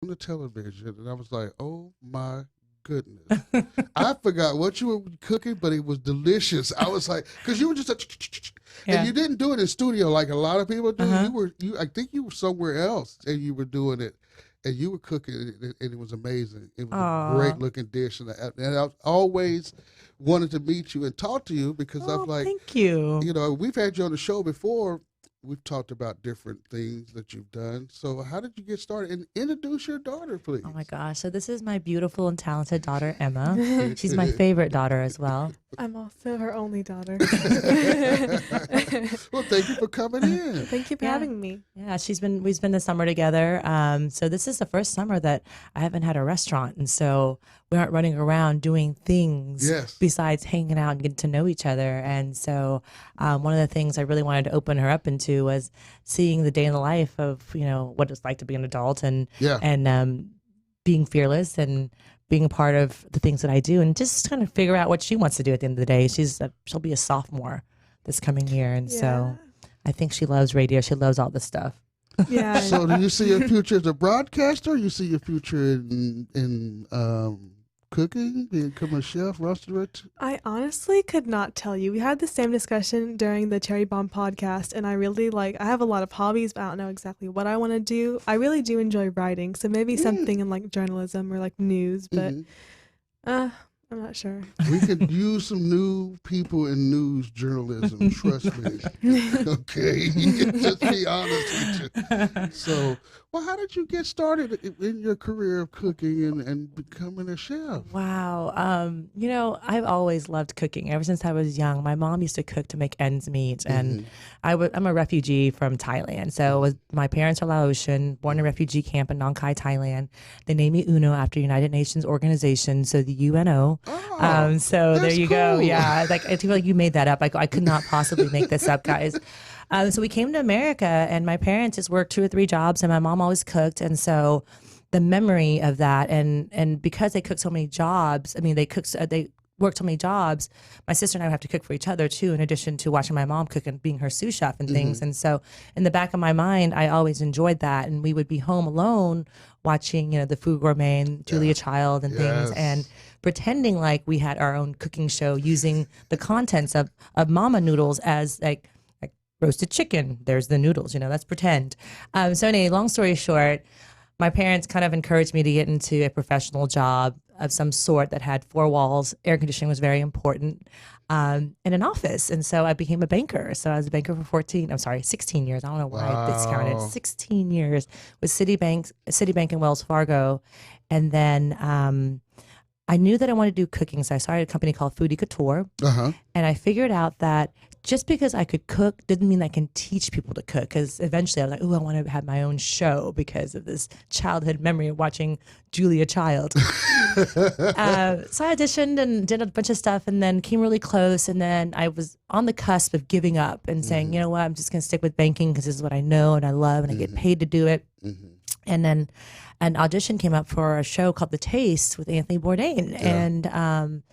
on the television, and I was like, "Oh my goodness!" I forgot what you were cooking, but it was delicious. I was like, because you were just, and Yeah. you didn't do it in studio like a lot of people do. Uh-huh. I think you were somewhere else, and you were doing it, and you were cooking, and it was amazing. It was a Aw. great looking dish, and I always wanted to meet you and talk to you because I've Oh, like, thank you. we've had you on the show before. We've talked about different things that you've done. So, how did you get started? And introduce your daughter, please. Oh my gosh. So this is my beautiful and talented daughter, Emma. She's my favorite daughter as well. I'm also her only daughter. Well, thank you for coming in. Thank you for Yeah. having me. Yeah, we've spent the summer together. So this is the first summer that I haven't had a restaurant. And so we aren't running around doing things Yes. besides hanging out and getting to know each other. And so one of the things I really wanted to open her up into was seeing the day in the life of, what it's like to be an adult and Yeah. being fearless and being a part of the things that I do and just kind of figure out what she wants to do at the end of the day. She'll be a sophomore this coming year. And so I think she loves radio. She loves all this stuff. Yeah. So, do you see your future as a broadcaster? Or you see your future in cooking, become a chef, restaurant? I honestly could not tell you. We had the same discussion during the Cherry Bomb podcast, and I really I have a lot of hobbies, but I don't know exactly what I want to do. I really do enjoy writing, so maybe something in like journalism or like news, but I'm not sure. We could use some new people in news journalism. Trust me. Okay, just be honest with you. So, well, how did you get started in your career of cooking and becoming a chef? Wow. I've always loved cooking ever since I was young. My mom used to cook to make ends meet. And I'm a refugee from Thailand. So my parents are Laotian, born in a refugee camp in Nong Khai, Thailand. They named me Uno after United Nations organization, so the UNO. So there you go. cool. Yeah, I feel like you made that up. I could not possibly make this up, guys. So we came to America, and my parents just worked 2 or 3 jobs, and my mom always cooked. And so the memory of that, and because they cooked so many jobs, they worked so many jobs, my sister and I would have to cook for each other too, in addition to watching my mom cook and being her sous chef and things. And so in the back of my mind, I always enjoyed that. And we would be home alone watching, the Food Gourmet and Julia Child and things, and pretending like we had our own cooking show using the contents of mama noodles as like roasted chicken. There's the noodles, that's pretend. So anyway, long story short, my parents kind of encouraged me to get into a professional job of some sort that had 4 walls. Air conditioning was very important, in an office. And so I became a banker. So I was a banker for 16 years. I don't know why I discounted 16 years with Citibank and Wells Fargo. And then I knew that I wanted to do cooking. So I started a company called Foodie Couture. And I figured out that just because I could cook didn't mean I can teach people to cook. Because eventually I was like, I want to have my own show because of this childhood memory of watching Julia Child. So I auditioned and did a bunch of stuff and then came really close. And then I was on the cusp of giving up and saying, you know what, I'm just going to stick with banking because this is what I know and I love and I get paid to do it. And then an audition came up for a show called The Taste with Anthony Bourdain. And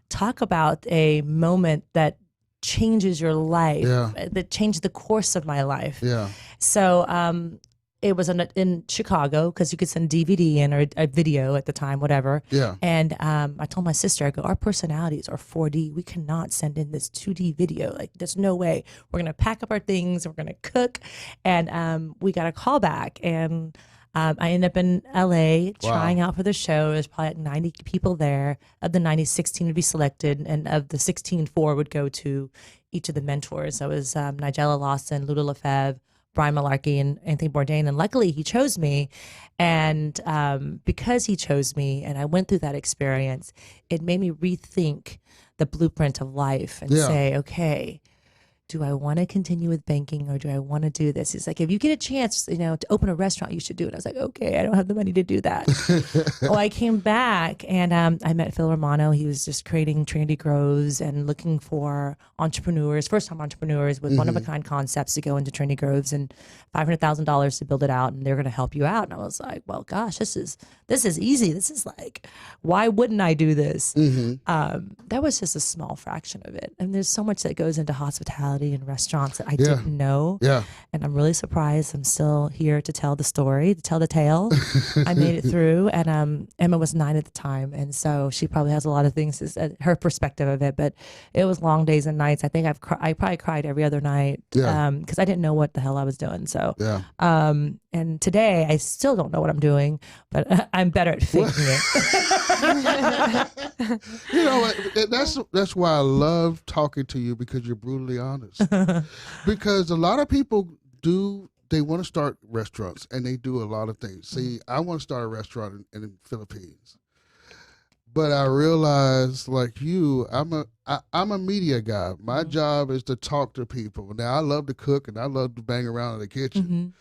talk about a moment that changes your life, that changed the course of my life. So it was in Chicago because you could send DVD in or a video at the time, whatever. And I told my sister, I go, our personalities are 4D. We cannot send in this 2D video. Like, there's no way. We're going to pack up our things. We're going to cook. And we got a call back. And I ended up in LA trying out for the show. There's probably like 90 people there. Of the 90, 16 would be selected. And of the 16, 4 would go to each of the mentors. So it was Nigella Lawson, Luda Lefebvre, Brian Malarkey, and Anthony Bourdain. And luckily he chose me. And because he chose me and I went through that experience, it made me rethink the blueprint of life and say, okay, do I want to continue with banking or do I want to do this? He's like, if you get a chance, to open a restaurant, you should do it. I was like, okay, I don't have the money to do that. Well, I came back and I met Phil Romano. He was just creating Trinity Groves and looking for entrepreneurs, first-time entrepreneurs with one-of-a-kind concepts to go into Trinity Groves and $500,000 to build it out, and they're going to help you out. And I was like, well, gosh, this is easy. This is like, why wouldn't I do this? That was just a small fraction of it. And there's so much that goes into hospitality hospitality and restaurants that I didn't know. Yeah. And I'm really surprised I'm still here to tell the story, to tell the tale. I made it through, and Emma was 9 at the time, and so she probably has a lot of things, her perspective of it, but it was long days and nights. I think I probably cried every other night because I didn't know what the hell I was doing. So, and today I still don't know what I'm doing, but I'm better at faking it. You know, that's why I love talking to you, because you're brutally honest. Because a lot of people they want to start restaurants, and they do a lot of things. See, I want to start a restaurant in the Philippines, but I realize, like you, I'm a media guy. My job is to talk to people. Now, I love to cook and I love to bang around in the kitchen.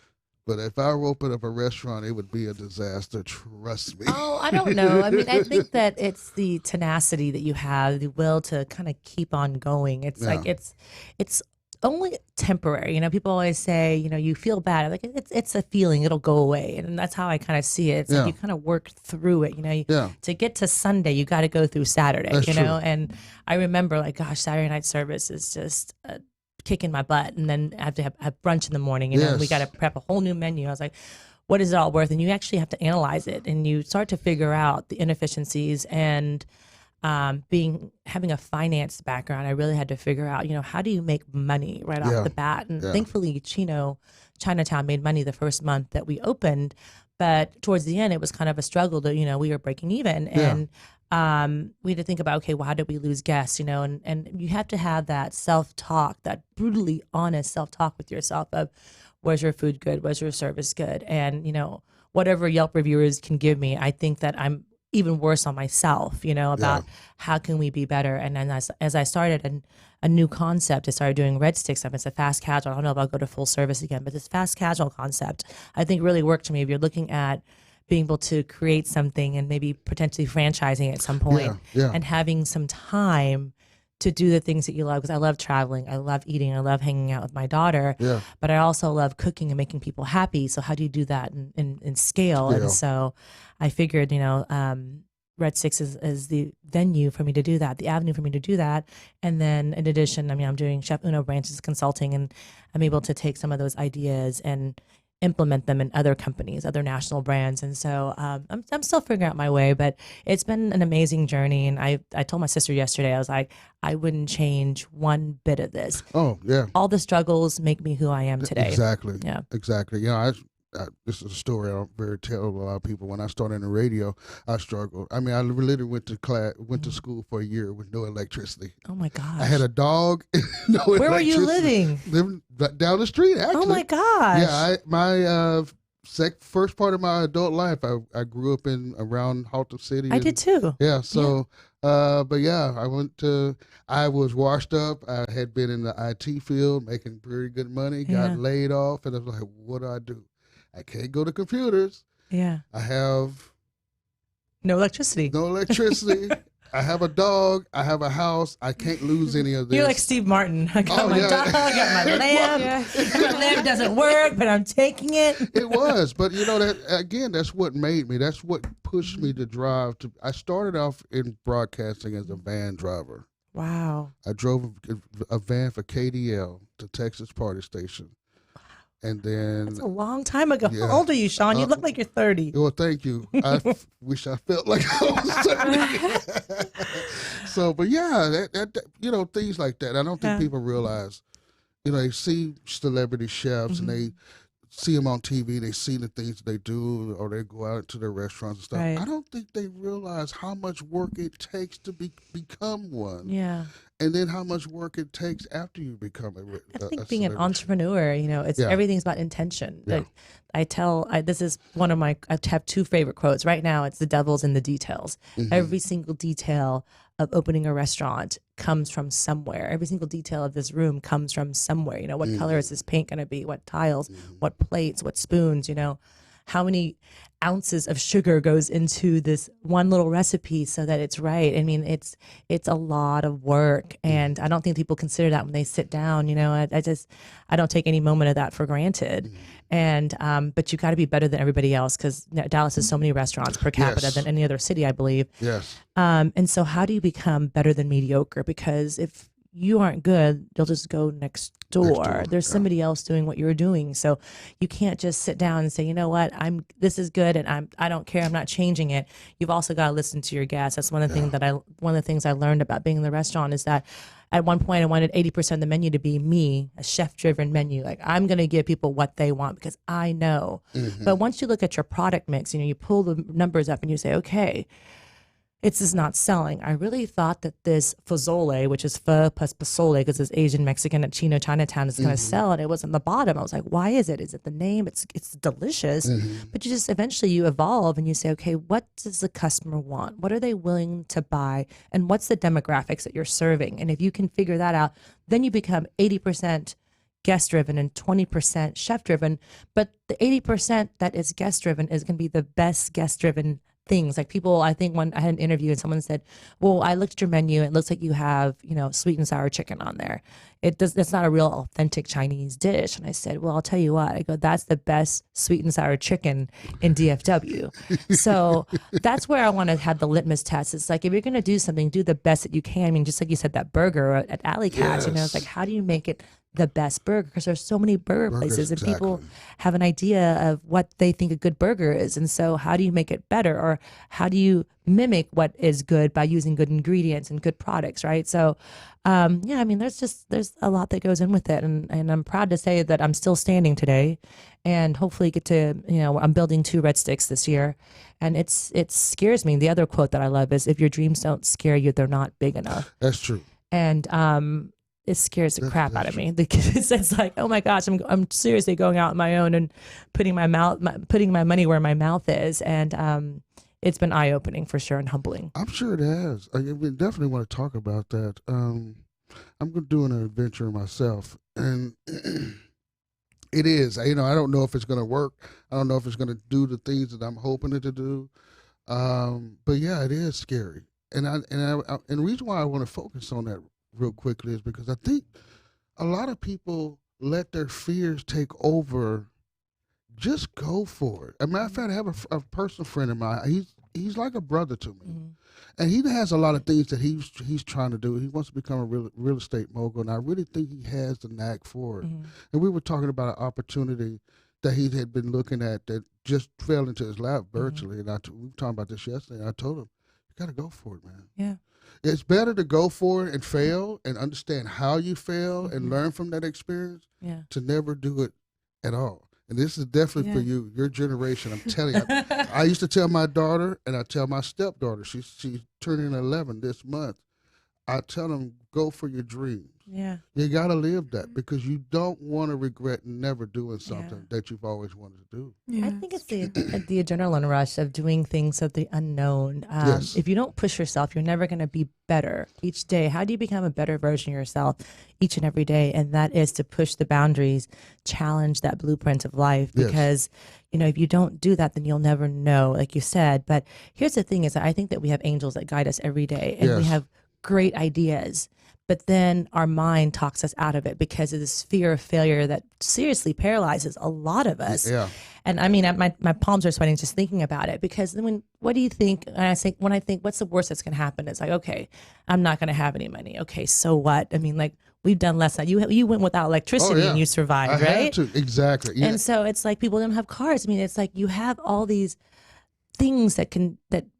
But if I opened up a restaurant, it would be a disaster. Trust me. Oh, I don't know. I mean, I think that it's the tenacity that you have, the will to kind of keep on going. It's like it's only temporary. You know, people always say, you know, you feel bad. Like it's a feeling; it'll go away, and that's how I kind of see it. It's like you kind of work through it. You know, to get to Sunday, you got to go through Saturday. That's you know, true. and I remember, like, gosh, Saturday night service is just kicking my butt, and then I have to have brunch in the morning. You know, we got to prep a whole new menu. I was like, what is it all worth? And you actually have to analyze it, and you start to figure out the inefficiencies. And having a finance background, I really had to figure out, you know, how do you make money right off the bat? And thankfully, Chinatown made money the first month that we opened, but towards the end, it was kind of a struggle to, you know, we were breaking even, and we had to think about, okay, well, how did we lose guests, you know, and you have to have that self-talk, that brutally honest self-talk with yourself of, was your food good? Was your service good? And, you know, whatever Yelp reviewers can give me, I think that I'm even worse on myself, you know, about how can we be better. And then as I started a new concept, I started doing Red Stick stuff. It's a fast casual. I don't know if I'll go to full service again, but this fast casual concept, I think really worked for me. If you're looking at being able to create something and maybe potentially franchising at some point and having some time to do the things that you love, because I love traveling, I love eating, I love hanging out with my daughter, but I also love cooking and making people happy. So how do you do that in scale? And so I figured, you know, Red Six is the venue for me to do that, the avenue for me to do that. And then in addition, I mean, I'm doing Chef Uno Branches consulting, and I'm able to take some of those ideas and implement them in other companies, other national brands. And so I'm still figuring out my way, but it's been an amazing journey. And I told my sister yesterday, I was like, I wouldn't change one bit of this. Oh, yeah. All the struggles make me who I am today. Exactly. Yeah. Exactly. You know, this is a story I don't very tell a lot of people. When I started in the radio, I struggled. I mean, I literally went to school for a year with no electricity. Oh my gosh. I had a dog. No Where were you living? Living down the street, actually. Oh my gosh. Yeah, my first part of my adult life, I grew up around Halton City. I did too. Yeah. So, but yeah, I was washed up. I had been in the IT field, making pretty good money. Got laid off, and I was like, what do I do? I can't go to computers. Yeah. I have no electricity. No electricity. I have a dog. I have a house. I can't lose any of this. You're like Steve Martin. I got my dog. I got my lamp. My lamp doesn't work, but I'm taking it. It was, but you know that again. That's what made me. That's what pushed me to drive. I started off in broadcasting as a van driver. Wow. I drove a van for KDL, the Texas Party Station. And then that's a long time ago. How old are you, Sean? You look like you're 30. Well, thank you. I wish I felt like I was 30. So, but yeah, that you know, things like that. I don't think people realize. You know, they see celebrity chefs and they see them on TV. They see the things they do, or they go out to their restaurants and stuff. Right. I don't think they realize how much work it takes to become one. Yeah. And then how much work it takes after you become I think being an entrepreneur, you know, it's everything's about intention. Yeah. Like this is one of I have two favorite quotes right now. It's the devil's in the details. Every single detail of opening a restaurant comes from somewhere. Every single detail of this room comes from somewhere. You know, what color is this paint going to be? What tiles, what plates, what spoons, you know, how many ounces of sugar goes into this one little recipe so that it's right. I mean, it's a lot of work, and I don't think people consider that when they sit down. You know, I don't take any moment of that for granted. And but you got to be better than everybody else, because Dallas has so many restaurants per capita than any other city, I believe. Yes. And so how do you become better than mediocre? Because if you aren't good, you'll just go next door. There's somebody else doing what you're doing. So you can't just sit down and say, you know what, this is good and I don't care, I'm not changing it. You've also got to listen to your guests. That's one of the things I learned about being in the restaurant is that at one point I wanted 80% of the menu to be me, a chef-driven menu. Like I'm going to give people what they want because I know. But once you look at your product mix, you pull the numbers up and you say, okay, it's just not selling. I really thought that this fazole, which is pho plus pozole, because it's Asian Mexican at Chino Chinatown, is going to sell, and it was on the bottom. I was like, why is it? Is it the name? It's delicious, but you just eventually you evolve and you say, okay, what does the customer want? What are they willing to buy? And what's the demographics that you're serving? And if you can figure that out, then you become 80% guest driven and 20% chef driven. But the 80% that is guest driven is going to be the best guest driven things. Like people, I think when I had an interview and someone said, well, I looked at your menu, it looks like you have, sweet and sour chicken on there. That's not a real authentic Chinese dish. And I said, well, I'll tell you what, I go, that's the best sweet and sour chicken in DFW. So that's where I want to have the litmus test. It's like, if you're going to do something, do the best that you can. I mean, just like you said, that burger at Alley Cat, it's like, how do you make it the best burger? Because there's so many burgers places and people have an idea of what they think a good burger is. And so how do you make it better? Or how do you mimic what is good by using good ingredients and good products, right? So, there's a lot that goes in with it. And I'm proud to say that I'm still standing today and hopefully get to, I'm building 2 Red Sticks this year. And it scares me. The other quote that I love is, if your dreams don't scare you, they're not big enough. That's true. And, it scares the crap out of me because it's like, oh my gosh, I'm seriously going out on my own and putting my money where my mouth is. And, it's been eye-opening for sure and humbling. I'm sure it has. We definitely want to talk about that. I'm doing an adventure myself, and it is. I don't know if it's going to work. I don't know if it's going to do the things that I'm hoping it to do. But yeah, it is scary. And the reason why I want to focus on that real quickly is because I think a lot of people let their fears take over. Just go for it. As a matter of fact, I have a personal friend of mine. He's like a brother to me, and he has a lot of things that he's trying to do. He wants to become a real estate mogul, and I really think he has the knack for it. And we were talking about an opportunity that he had been looking at that just fell into his lap virtually. And we were talking about this yesterday. And I told him, you got to go for it, man. Yeah. It's better to go for it and fail and understand how you fail and learn from that experience to never do it at all. And this is definitely for you, your generation. I'm telling you. I used to tell my daughter, and I tell my stepdaughter, she's turning 11 this month. I tell them, go for your dreams. Yeah. You got to live that because you don't want to regret never doing something that you've always wanted to do. Yeah. I think it's the adrenaline rush of doing things of the unknown. Yes. If you don't push yourself, you're never going to be better each day. How do you become a better version of yourself each and every day? And that is to push the boundaries, challenge that blueprint of life. Because, if you don't do that, then you'll never know, like you said. But here's the thing is that I think that we have angels that guide us every day. And we have great ideas. But then our mind talks us out of it because of this fear of failure that seriously paralyzes a lot of us. Yeah. And I mean, my palms are sweating just thinking about it because what do you think? And when I think, what's the worst that's going to happen? It's like, okay, I'm not going to have any money. Okay, so what? I mean, like we've done less. You went without electricity and you survived, I right? had to. Exactly. Yeah. And so it's like people don't have cars. I mean, it's like you have all these things that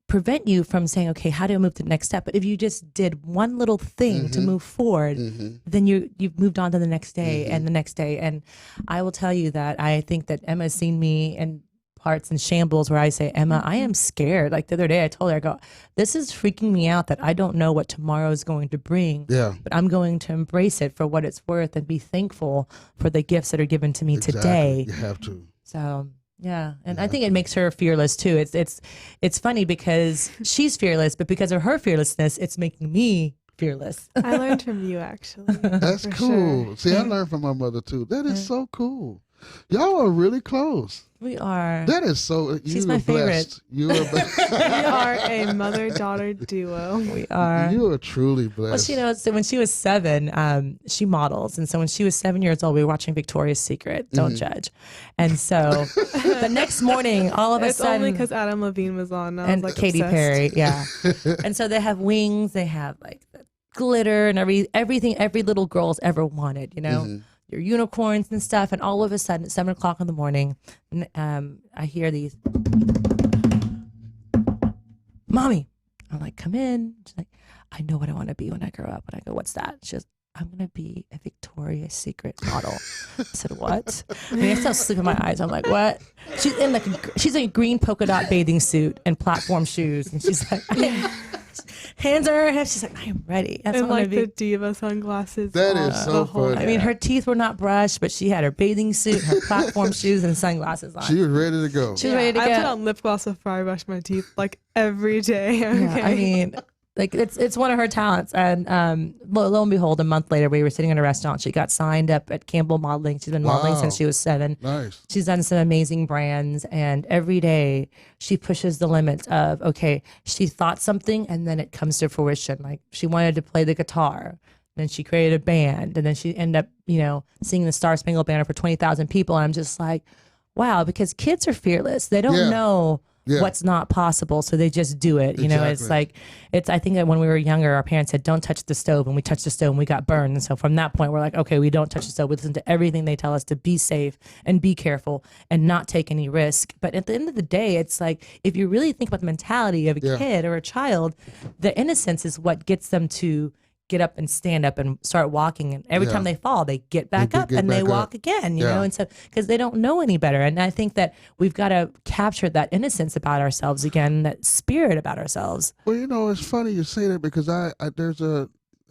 prevent you from saying, okay, how do I move to the next step? But if you just did one little thing to move forward, then you've moved on to the next day and the next day. And I will tell you that I think that Emma's seen me in parts in shambles where I say, Emma, I am scared. Like the other day I told her, I go, this is freaking me out that I don't know what tomorrow is going to bring. Yeah. But I'm going to embrace it for what it's worth and be thankful for the gifts that are given to me today. You have to. So yeah, and I think it makes her fearless too. It's funny because she's fearless, but because of her fearlessness, it's making me fearless. I learned from you, actually. That's cool. Sure. See, I learned from my mother too. That is so cool. Y'all are really close. We are. That is so. She's my favorite. You are blessed. We are a mother-daughter duo. We are. You are truly blessed. Well, so when she was 7, she models, and so when she was 7 years old, we were watching Victoria's Secret. Don't judge. And so the next morning, all of a sudden, it's only because Adam Levine was on, and was Katy obsessed. Perry, yeah. And so they have wings. They have like glitter and everything every little girl's ever wanted, your unicorns and stuff. And all of a sudden at 7:00 in the morning, I hear these, "Mommy." I'm like, "Come in." She's like, "I know what I want to be when I grow up." And I go, "What's that?" She goes, "I'm going to be a Victoria's Secret model." I said, "What?" I mean, I still sleep in my eyes. I'm like, "What?" She's in she's in a green polka dot bathing suit and platform shoes. And she's like, hands on her hips. She's like, "I am ready." That's and what I'm like gonna the diva sunglasses. That is so funny. I mean, her teeth were not brushed, but she had her bathing suit, her platform shoes, and sunglasses on. She was ready to go. She was ready to go. I put on lip gloss before I brush my teeth like every day. Okay? Yeah, I mean, like it's one of her talents. And lo and behold, a month later, we were sitting in a restaurant. She got signed up at Campbell Modeling. She's been modeling since she was 7. Nice. She's done some amazing brands, and every day she pushes the limits of, okay, she thought something and then it comes to fruition. Like she wanted to play the guitar, then she created a band, and then she ended up, singing the Star Spangled Banner for 20,000 people. And I'm just like, wow, because kids are fearless. They don't know what's not possible, so they just do it. It's like, I think that when we were younger, our parents said, "Don't touch the stove," and we touched the stove and we got burned. And so from that point, we're like, okay, we don't touch the stove. We listen to everything they tell us to be safe and be careful and not take any risk. But at the end of the day, it's like, if you really think about the mentality of a kid or a child, the innocence is what gets them to get up and stand up and start walking, and every time they fall, they get back up and they walk again, you know, and so because they don't know any better. And I think that we've got to capture that innocence about ourselves again, that spirit about ourselves. Well, it's funny you say that, because I'm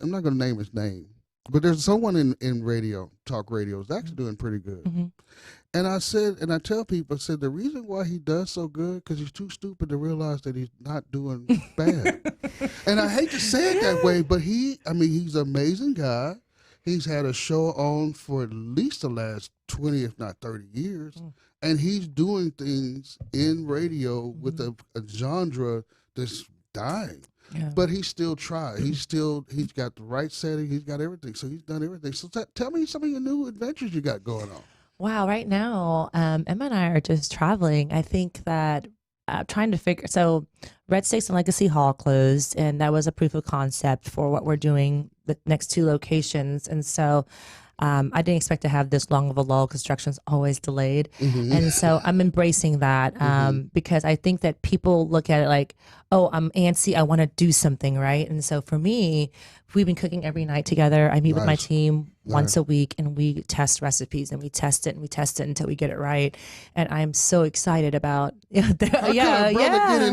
not going to name his name, but there's someone in radio, talk radio, is actually doing pretty good. Mm-hmm. And I tell people, the reason why he does so good, because he's too stupid to realize that he's not doing bad. And I hate to say it that way, but he's an amazing guy. He's had a show on for at least the last 20, if not 30 years. And he's doing things in radio with a genre that's dying. Yeah. But he still tried. He's got the right setting. He's got everything. So he's done everything. So tell me some of your new adventures you got going on. Wow, right now, Emma and I are just traveling. I think that trying to figure, so Red Stakes and Legacy Hall closed, and that was a proof of concept for what we're doing the next 2 locations. And so I didn't expect to have this long of a lull. Construction's always delayed. Mm-hmm. And so I'm embracing that because I think that people look at it like, oh, I'm antsy, I want to do something, right? And so for me, we've been cooking every night together. I meet with my team once a week, and we test recipes, and we test it until we get it right. And I'm so excited about getting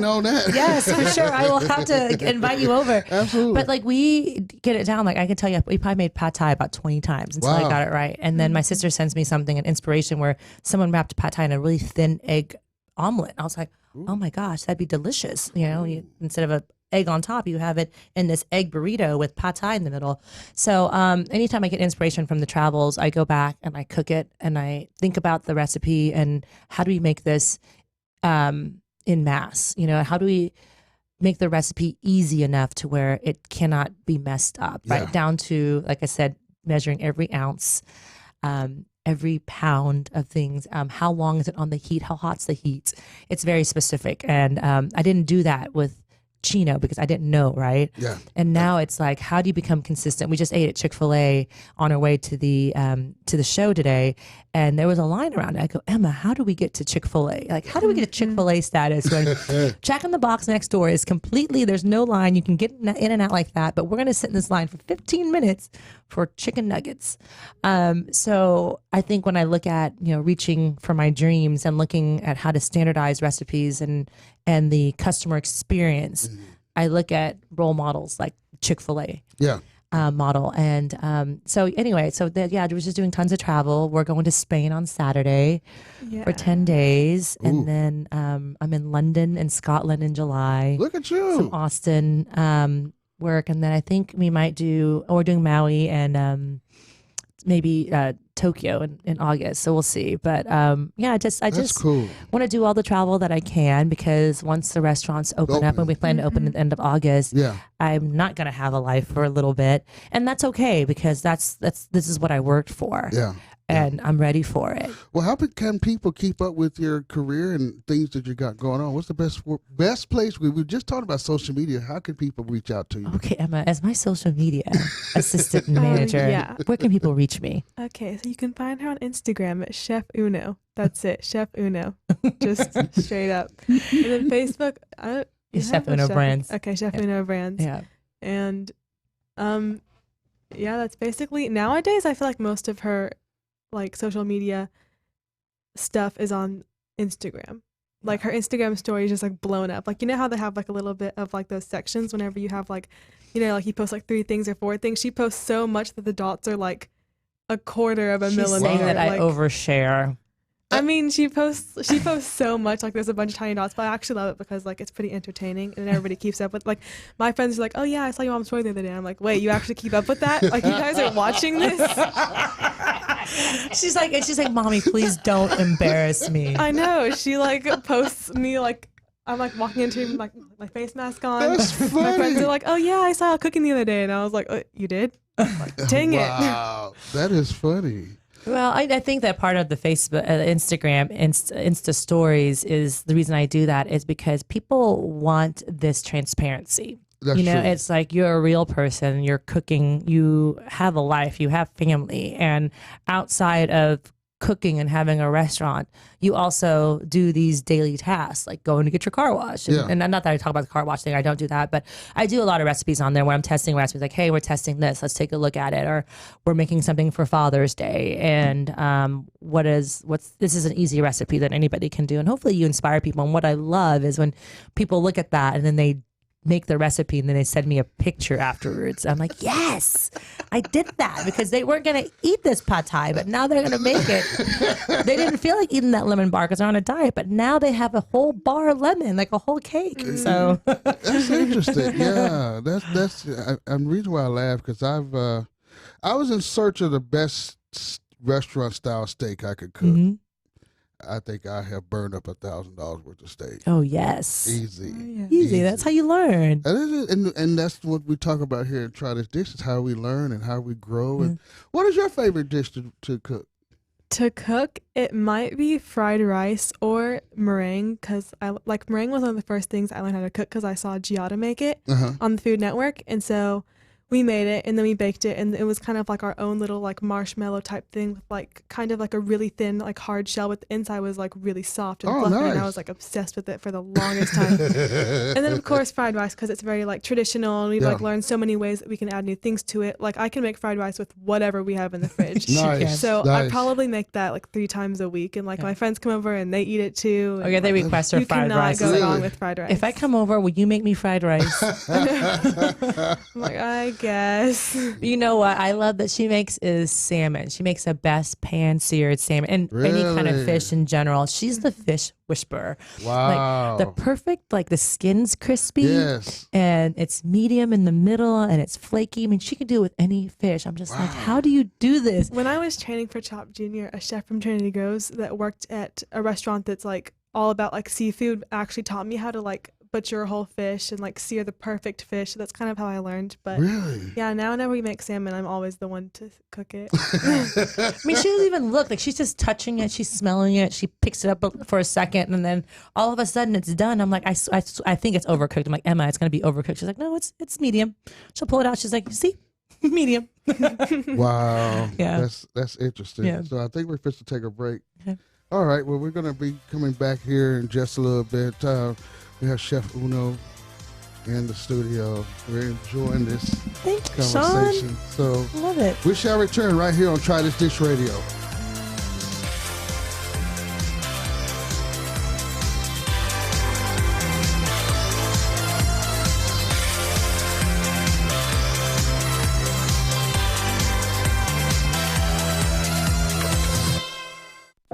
on that. Yes, for sure. I will have to invite you over. Absolutely. But like, we get it down. Like, I can tell you, we probably made pad thai about 20 times until I got it right. And then my sister sends me something, an inspiration where someone wrapped pad thai in a really thin egg omelet. I was like, oh my gosh, that'd be delicious. Instead of a egg on top, you have it in this egg burrito with pad thai in the middle. So anytime I get inspiration from the travels, I go back and I cook it, and I think about the recipe and how do we make this in mass? How do we make the recipe easy enough to where it cannot be messed up, right? Down to, like I said, measuring every ounce, every pound of things. How long is it on the heat? How hot's the heat? It's very specific. And I didn't do that with Chino because I didn't know, right? Yeah. And now it's like, how do you become consistent? We just ate at Chick-fil-A on our way to the show today, and there was a line around it. I go, Emma, how do we get to Chick-fil-A? Like, how do we get a Chick-fil-A status when Jack in the Box next door is completely, there's no line. You can get in and out like that, but we're going to sit in this line for 15 minutes for chicken nuggets. So I think when I look at, reaching for my dreams and looking at how to standardize recipes and the customer experience, I look at role models like Chick-fil-A. Yeah. Model. And so anyway, we're just doing tons of travel. We're going to Spain on Saturday for 10 days. And then I'm in London and Scotland in July. Look at you. Some Austin work. And then I think we're doing Maui and maybe Tokyo in August. So we'll see. But I just cool. Want to do all the travel that I can, because once the restaurants open up, and we plan to open at the end of August, I'm not going to have a life for a little bit. And that's okay, because this is what I worked for. Yeah. and I'm ready for it. Well, how can people keep up with your career and things that you got going on? What's the best place? We just talked about social media. How can people reach out to you? Okay, Emma, as my social media assistant manager, yeah. where can people reach me? Okay, so you can find her on Instagram at Chef Uno. That's it, Chef Uno. Just straight up. And then Facebook, Chef Uno Brands. Okay, Chef Uno Brands. Yeah. And yeah, that's basically, nowadays I feel like most of her like social media stuff is on Instagram. Like her Instagram story is just like blown up. Like, you know how they have like a little bit of like those sections whenever you have like, you know, like you post like 3 things or 4 things. She posts so much that the dots are like a quarter of a She's millimeter. saying that like, I overshare. I mean, she posts so much, like there's a bunch of tiny dots, but I actually love it because like it's pretty entertaining and everybody keeps up with, like my friends are like, oh yeah, I saw your mom's story the other day. I'm like, wait, you actually keep up with that? Like you guys are watching this? She's like, mommy, please don't embarrass me. I know. She like posts me like, I'm like walking into like my face mask on. That's funny. My friends are like, oh yeah, I saw cooking the other day. And I was like, you did? Like, dang it. Wow, that is funny. Well, I think that part of the Facebook, Instagram, Insta stories is the reason I do that is because people want this transparency. That's true. It's like you're a real person, you're cooking, you have a life, you have family. And outside of cooking and having a restaurant, you also do these daily tasks like going to get your car washed. And not that I talk about the car wash thing, I don't do that, but I do a lot of recipes on there where I'm testing recipes like, hey, we're testing this, let's take a look at it. Or we're making something for Father's Day. And this is an easy recipe that anybody can do. And hopefully you inspire people. And what I love is when people look at that and then they make the recipe and then they send me a picture afterwards. I'm like, yes, I did that because they weren't going to eat this pad thai, but now they're going to make it. They didn't feel like eating that lemon bar because they're on a diet, but now they have a whole bar of lemon, like a whole cake. So that's interesting. Yeah, that's. I'm reason why I laugh because I was in search of the best restaurant style steak I could cook. Mm-hmm. I think I have burned up $1,000 worth of steak. Oh yes, Easy. Oh, yeah. easy. That's how you learn. And that's what we talk about here at Try This Dish is how we learn and how we grow. And what is your favorite dish to cook? To cook, it might be fried rice or meringue because meringue was one of the first things I learned how to cook because I saw Giada make it on the Food Network, and so we made it and then we baked it, and it was kind of like our own little like marshmallow type thing with like kind of like a really thin like hard shell, but the inside was like really soft and fluffy. Nice. And I was like obsessed with it for the longest time. And then of course fried rice because it's very like traditional, and we've like learned so many ways that we can add new things to it. Like I can make fried rice with whatever we have in the fridge. Nice. So nice. I probably make that like 3 times a week, and like my friends come over and they eat it too. Okay, they request her fried rice. You cannot go wrong with fried rice. If I come over, will you make me fried rice? I'm like, I guess. You know what I love that she makes is salmon. She makes the best pan-seared salmon and any kind of fish in general. She's the fish whisperer. Wow. Like the perfect, like the skin's crispy. Yes. And it's medium in the middle and it's flaky. I mean, she can do it with any fish. I'm just like, how do you do this? When I was training for Chop Junior, a chef from Trinity Grows that worked at a restaurant that's like all about like seafood actually taught me how to like butcher a whole fish and like sear the perfect fish. So that's kind of how I learned. But really? Yeah, now whenever we make salmon, I'm always the one to cook it. I mean, she doesn't even look like she's just touching it. She's smelling it. She picks it up for a second and then all of a sudden it's done. I'm like, I think it's overcooked. I'm like, Emma, it's going to be overcooked. She's like, no, it's medium. She'll pull it out. She's like, see, medium. Wow. Yeah. That's interesting. Yeah. So I think we're supposed to take a break. Okay. All right. Well, we're going to be coming back here in just a little bit. We have Chef Uno in the studio. We're enjoying this conversation. Sean. So Love it. we shall return right here on Try This Dish Radio.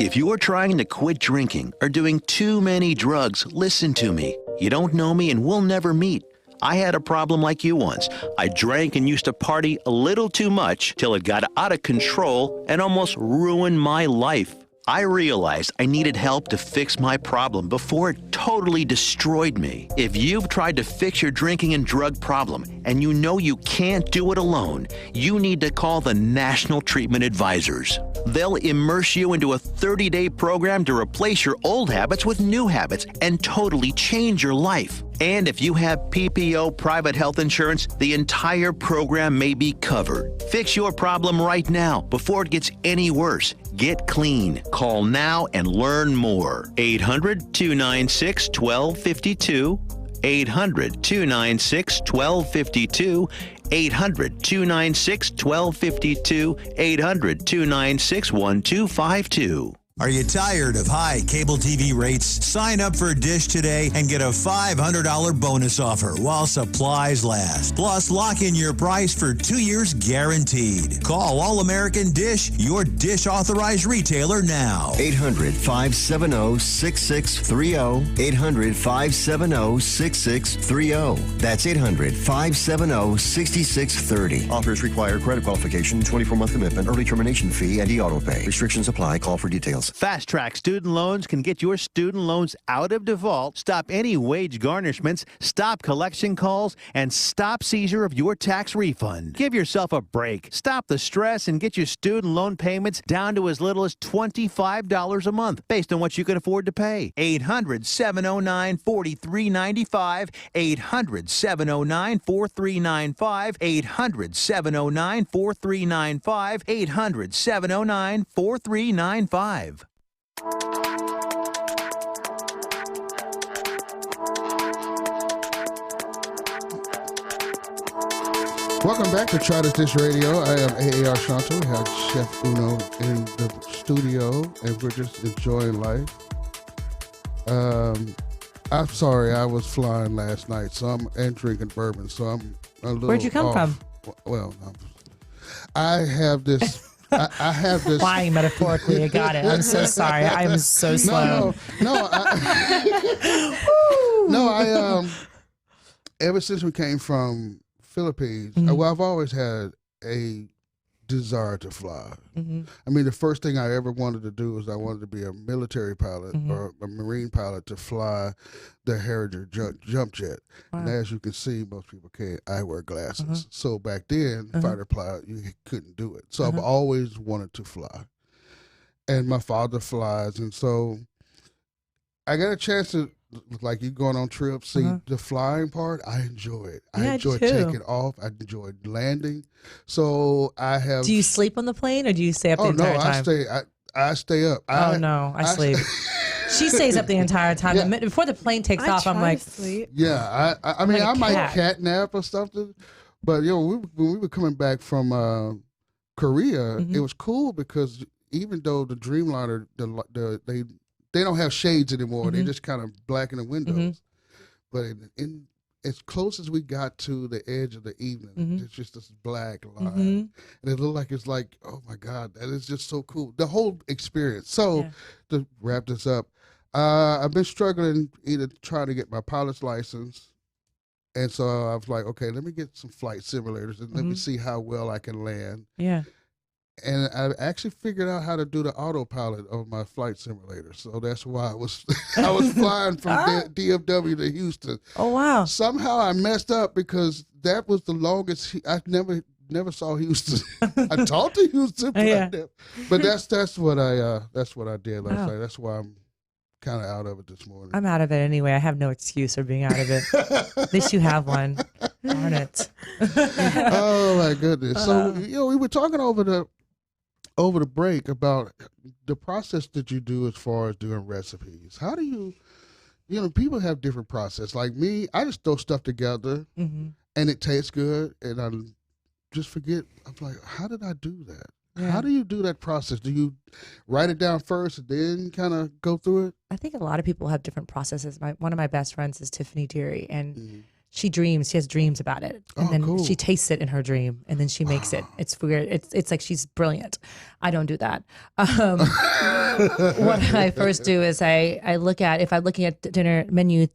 If you're trying to quit drinking or doing too many drugs, listen to me. You don't know me and we'll never meet. I had a problem like you once. I drank and used to party a little too much till it got out of control and almost ruined my life. I realized I needed help to fix my problem before it totally destroyed me. If you've tried to fix your drinking and drug problem and you know you can't do it alone, you need to call the National Treatment Advisors. They'll immerse you into a 30-day program to replace your old habits with new habits and totally change your life. And if you have PPO private health insurance, the entire program may be covered. Fix your problem right now before it gets any worse. Get clean. Call now and learn more. 800-296-1252. 800-296-1252. 800-296-1252. 800-296-1252. Are you tired of high cable TV rates? Sign up for Dish today and get a $500 bonus offer while supplies last. Plus, lock in your price for 2 years guaranteed. Call All American Dish, your Dish authorized retailer now. 800-570-6630. 800-570-6630. That's 800-570-6630. Offers require credit qualification, 24-month commitment, early termination fee, and e-auto pay. Restrictions apply. Call for details. Fast Track Student Loans can get your student loans out of default, stop any wage garnishments, stop collection calls, and stop seizure of your tax refund. Give yourself a break. Stop the stress and get your student loan payments down to as little as $25 a month based on what you can afford to pay. 800-709-4395. 800-709-4395. 800-709-4395. 800-709-4395. Welcome back to Try This Dish Radio. I am AAR Shanto. We have Chef Uno in the studio, and we're just enjoying life. I'm sorry, I was flying last night, and drinking bourbon, so I'm a little Where'd you come from? Well, I have this... I have this. Flying metaphorically, I got it. I'm so sorry. I'm so slow. No. Ever since we came from Philippines, I've always had a desire to fly. Mm-hmm. I mean, the first thing I ever wanted to do was I wanted to be a military pilot or a Marine pilot to fly the Harrier jump jet. Wow. And as you can see, most people can't. I wear glasses. So back then, fighter pilot, you couldn't do it. So I've always wanted to fly. And my father flies. And so I got a chance to, like you going on trips, see the flying part. I enjoy it. Yeah, I enjoy taking off. I enjoy landing. So I have. Do you sleep on the plane or do you stay up the entire time? I stay up. I sleep. She stays up the entire time. Yeah. Before the plane takes off, I'm like, sleep. Yeah, I mean, like I might cat nap or something, but when we were coming back from Korea, it was cool because even though the Dreamliner, they don't have shades anymore, they just kind of blacken the windows. But in as close as we got to the edge of the evening, it's just this black line, and it looked like it's like, oh my God, that is just so cool. The whole experience. So to wrap this up. I've been struggling either trying to get my pilot's license, and so I was like, okay, let me get some flight simulators and let me see how well I can land. yeah. And I actually figured out how to do the autopilot of my flight simulator, so that's why I was flying from DFW to Houston. Oh wow! Somehow I messed up because that was the longest. I never saw Houston. I talked to Houston, but that's what I did last night. That's why I'm kind of out of it this morning. I'm out of it anyway. I have no excuse for being out of it. At least you have one. Darn it. Oh my goodness. So we were talking over the break about the process that you do as far as doing recipes. How do you people have different process. Like me, I just throw stuff together and it tastes good and I just forget. I'm like, how did I do that? Yeah. How do you do that process? Do you write it down first and then kind of go through it? I think a lot of people have different processes. One of my best friends is Tiffany Darie, and she has dreams about it. And then she tastes it in her dream, and then she makes it. It's weird. It's like she's brilliant. I don't do that. What I first do is if I'm looking at dinner menu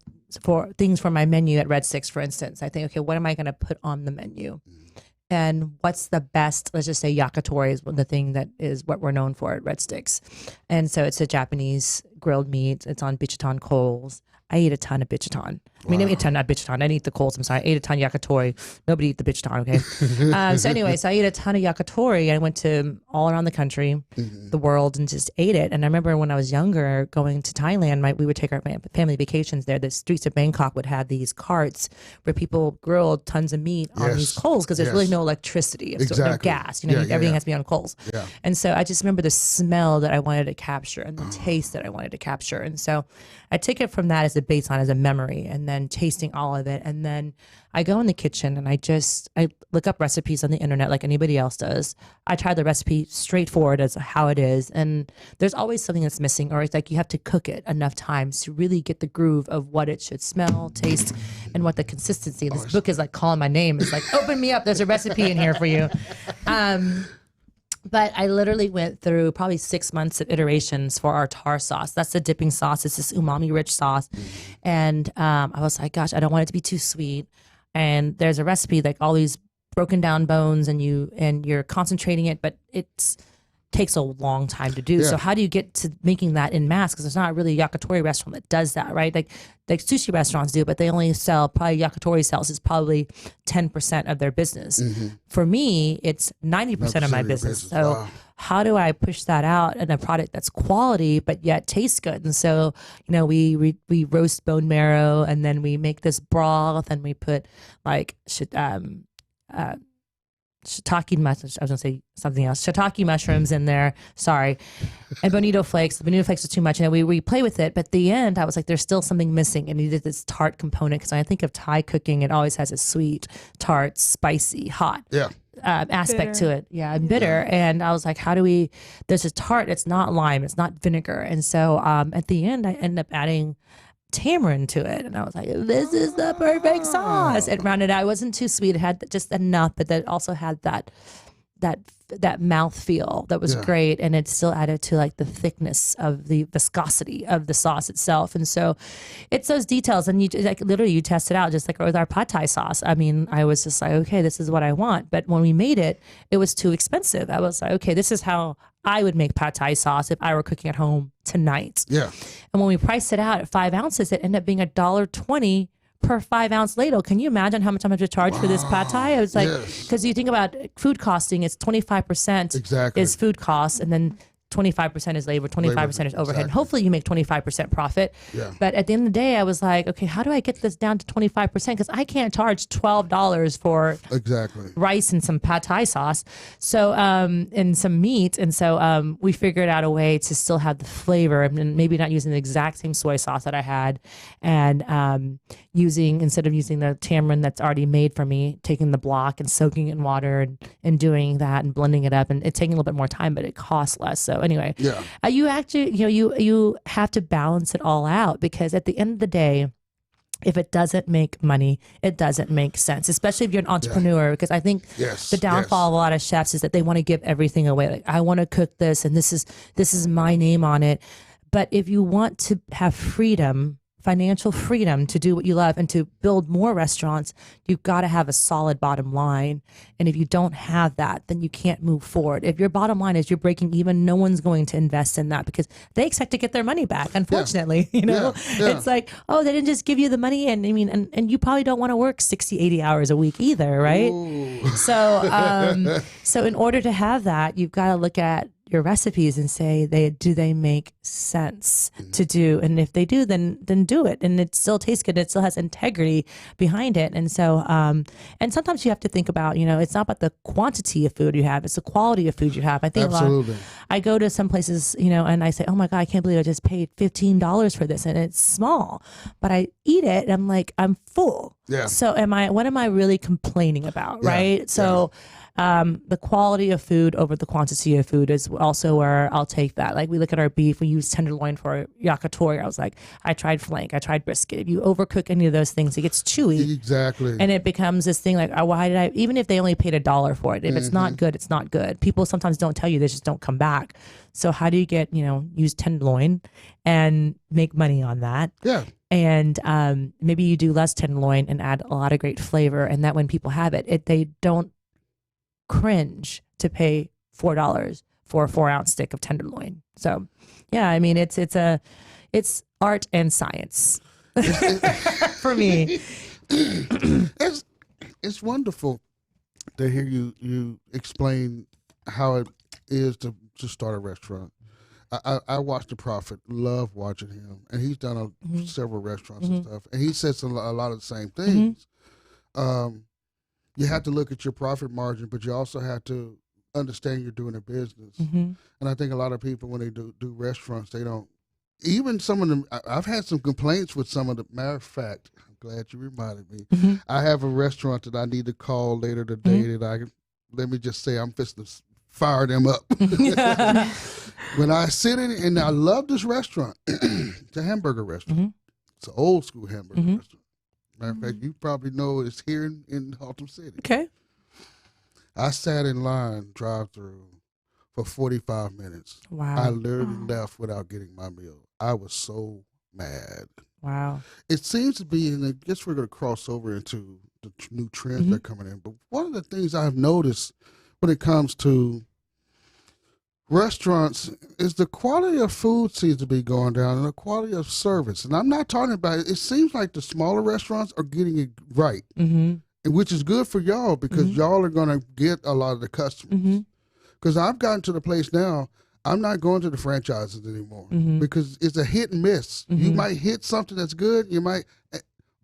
for things for my menu at Red 6, for instance, I think, okay, what am I going to put on the menu? And what's the best, let's just say yakitori is the thing that is what we're known for at Red Sticks. And so it's a Japanese grilled meat. It's on bichiton coals. I eat a ton of bichiton. I mean, I eat a ton, not bichiton. I didn't eat the coals. I'm sorry. I ate a ton of yakitori. Nobody eat the bichiton, okay? So anyway, so I ate a ton of yakitori. I went to all around the country, the world, and just ate it. And I remember when I was younger going to Thailand, we would take our family vacations there. The streets of Bangkok would have these carts where people grilled tons of meat on these coals because there's really no electricity. No gas. Everything has to be on coals. Yeah. And so I just remember the smell that I wanted to capture and the taste that I wanted to capture. And so I take it from that as a baseline, as a memory, and then tasting all of it. And then I go in the kitchen and I look up recipes on the internet like anybody else does. I try the recipe straightforward as how it is. And there's always something that's missing, or it's like you have to cook it enough times to really get the groove of what it should smell, taste, and what the consistency. This book is like calling my name. It's like, open me up. There's a recipe in here for you. But I literally went through probably 6 months of iterations for our tar sauce. That's the dipping sauce. It's this umami-rich sauce. And I was like, gosh, I don't want it to be too sweet. And there's a recipe, like all these broken down bones, and you're concentrating it, but it takes a long time to do. Yeah. So how do you get to making that in mass? Because there's not really a yakitori restaurant that does that, right? Like sushi restaurants do, but they only sell, probably yakitori sales is probably 10% of their business. For me, it's 90% of my business. So how do I push that out in a product that's quality but yet tastes good? And so, we roast bone marrow, and then we make this broth, and we put like shiitake mushrooms. I was gonna say something else. Shiitake mushrooms in there. Sorry, and bonito flakes. The bonito flakes are too much. We play with it, but at the end, I was like, there's still something missing, and needed this tart component. Because when I think of Thai cooking, it always has a sweet, tart, spicy, hot. Aspect to it. And bitter. And I was like, there's a tart. It's not lime. It's not vinegar. And so at the end, I ended up adding tamarind to it, and I was like, this is the perfect sauce. It rounded out. It wasn't too sweet. It had just enough, but that also had that mouth feel that was great, and it still added to like the thickness of the viscosity of the sauce itself. And so it's those details, and you like literally you test it out, just like with our pad thai sauce. I mean, I was just like, okay, this is what I want. But when we made it, it was too expensive. I was like, okay, this is how I would make pad thai sauce if I were cooking at home tonight. Yeah. And when we priced it out at 5 ounces, it ended up being $1.20 per 5 ounce ladle. Can you imagine how much I'm going to charge for this pad thai? I was like, because you think about food costing, it's 25% is food costs, and then 25% is labor, 25% is overhead. And hopefully you make 25% profit. Yeah. But at the end of the day, I was like, okay, how do I get this down to 25%? Because I can't charge $12 for rice and some pad thai sauce. So, and some meat. And so we figured out a way to still have the flavor, and maybe not using the exact same soy sauce that I had. And instead of using the tamarind that's already made for me, taking the block and soaking it in water and doing that and blending it up. And it's taking a little bit more time, but it costs less. So anyway, you actually, you have to balance it all out, because at the end of the day, if it doesn't make money, it doesn't make sense, especially if you're an entrepreneur. Because I think the downfall of a lot of chefs is that they want to give everything away. Like, I want to cook this, and this is my name on it. But if you want to have freedom, financial freedom to do what you love and to build more restaurants, you've got to have a solid bottom line. And if you don't have that, then you can't move forward. If your bottom line is you're breaking even, no one's going to invest in that, because they expect to get their money back. Unfortunately, it's like, oh, they didn't just give you the money. And I mean, and you probably don't want to work 60, 80 hours a week either. Right. So, so in order to have that, you've got to look at your recipes and say, do they make sense to do? And if they do, then do it. And it still tastes good. It still has integrity behind it. And so, and sometimes you have to think about, it's not about the quantity of food you have, it's the quality of food you have. I think I go to some places, and I say, oh my God, I can't believe I just paid $15 for this. And it's small, but I eat it and I'm like, I'm full. Yeah. So what am I really complaining about? Right. So, the quality of food over the quantity of food is also where I'll take that. Like, we look at our beef, we use tenderloin for yakitori. I was like, I tried flank, I tried brisket. If you overcook any of those things, it gets chewy. Exactly. And it becomes this thing like, why did I, even if they only paid $1 for it, if it's not good, it's not good. People sometimes don't tell you, they just don't come back. So how do you get, use tenderloin and make money on that? Yeah. And maybe you do less tenderloin and add a lot of great flavor. And that when people have it, they don't cringe to pay $4 for a 4-ounce stick of tenderloin. So, yeah, I mean, it's art and science for me. It's wonderful to hear you explain how it is to start a restaurant. I watch The Prophet, love watching him, and he's done several restaurants and stuff, and he says a lot of the same things. You have to look at your profit margin, but you also have to understand you're doing a business. And I think a lot of people, when they do restaurants, they don't. Even some of them, I've had some complaints with some of the. Matter of fact, I'm glad you reminded me. I have a restaurant that I need to call later today that I can. Let me just say, I'm just to fire them up. When I sit in, and I love this restaurant, it's a hamburger restaurant. It's an old school hamburger restaurant. Matter of fact, you probably know it's here in Haltom City. Okay. I sat in line drive-through for 45 minutes. Wow. I literally left without getting my meal. I was so mad. Wow. It seems to be, and I guess we're going to cross over into the new trends that are coming in, but one of the things I've noticed when it comes to restaurants is the quality of food seems to be going down and the quality of service. And I'm not talking about it. It seems like the smaller restaurants are getting it right, which is good for y'all because y'all are going to get a lot of the customers. Because I've gotten to the place now, I'm not going to the franchises anymore because it's a hit and miss. You might hit something that's good. You might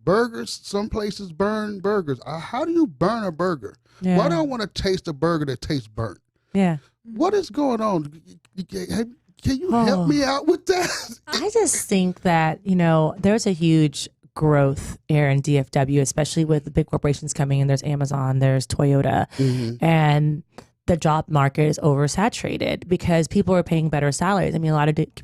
burgers. Some places burn burgers. How do you burn a burger? Yeah. Why do I want to taste a burger that tastes burnt? Yeah. What is going on? Can you help me out with that? I just think that, there's a huge growth here in DFW, especially with the big corporations coming in. There's Amazon, there's Toyota, and the job market is oversaturated because people are paying better salaries. I mean,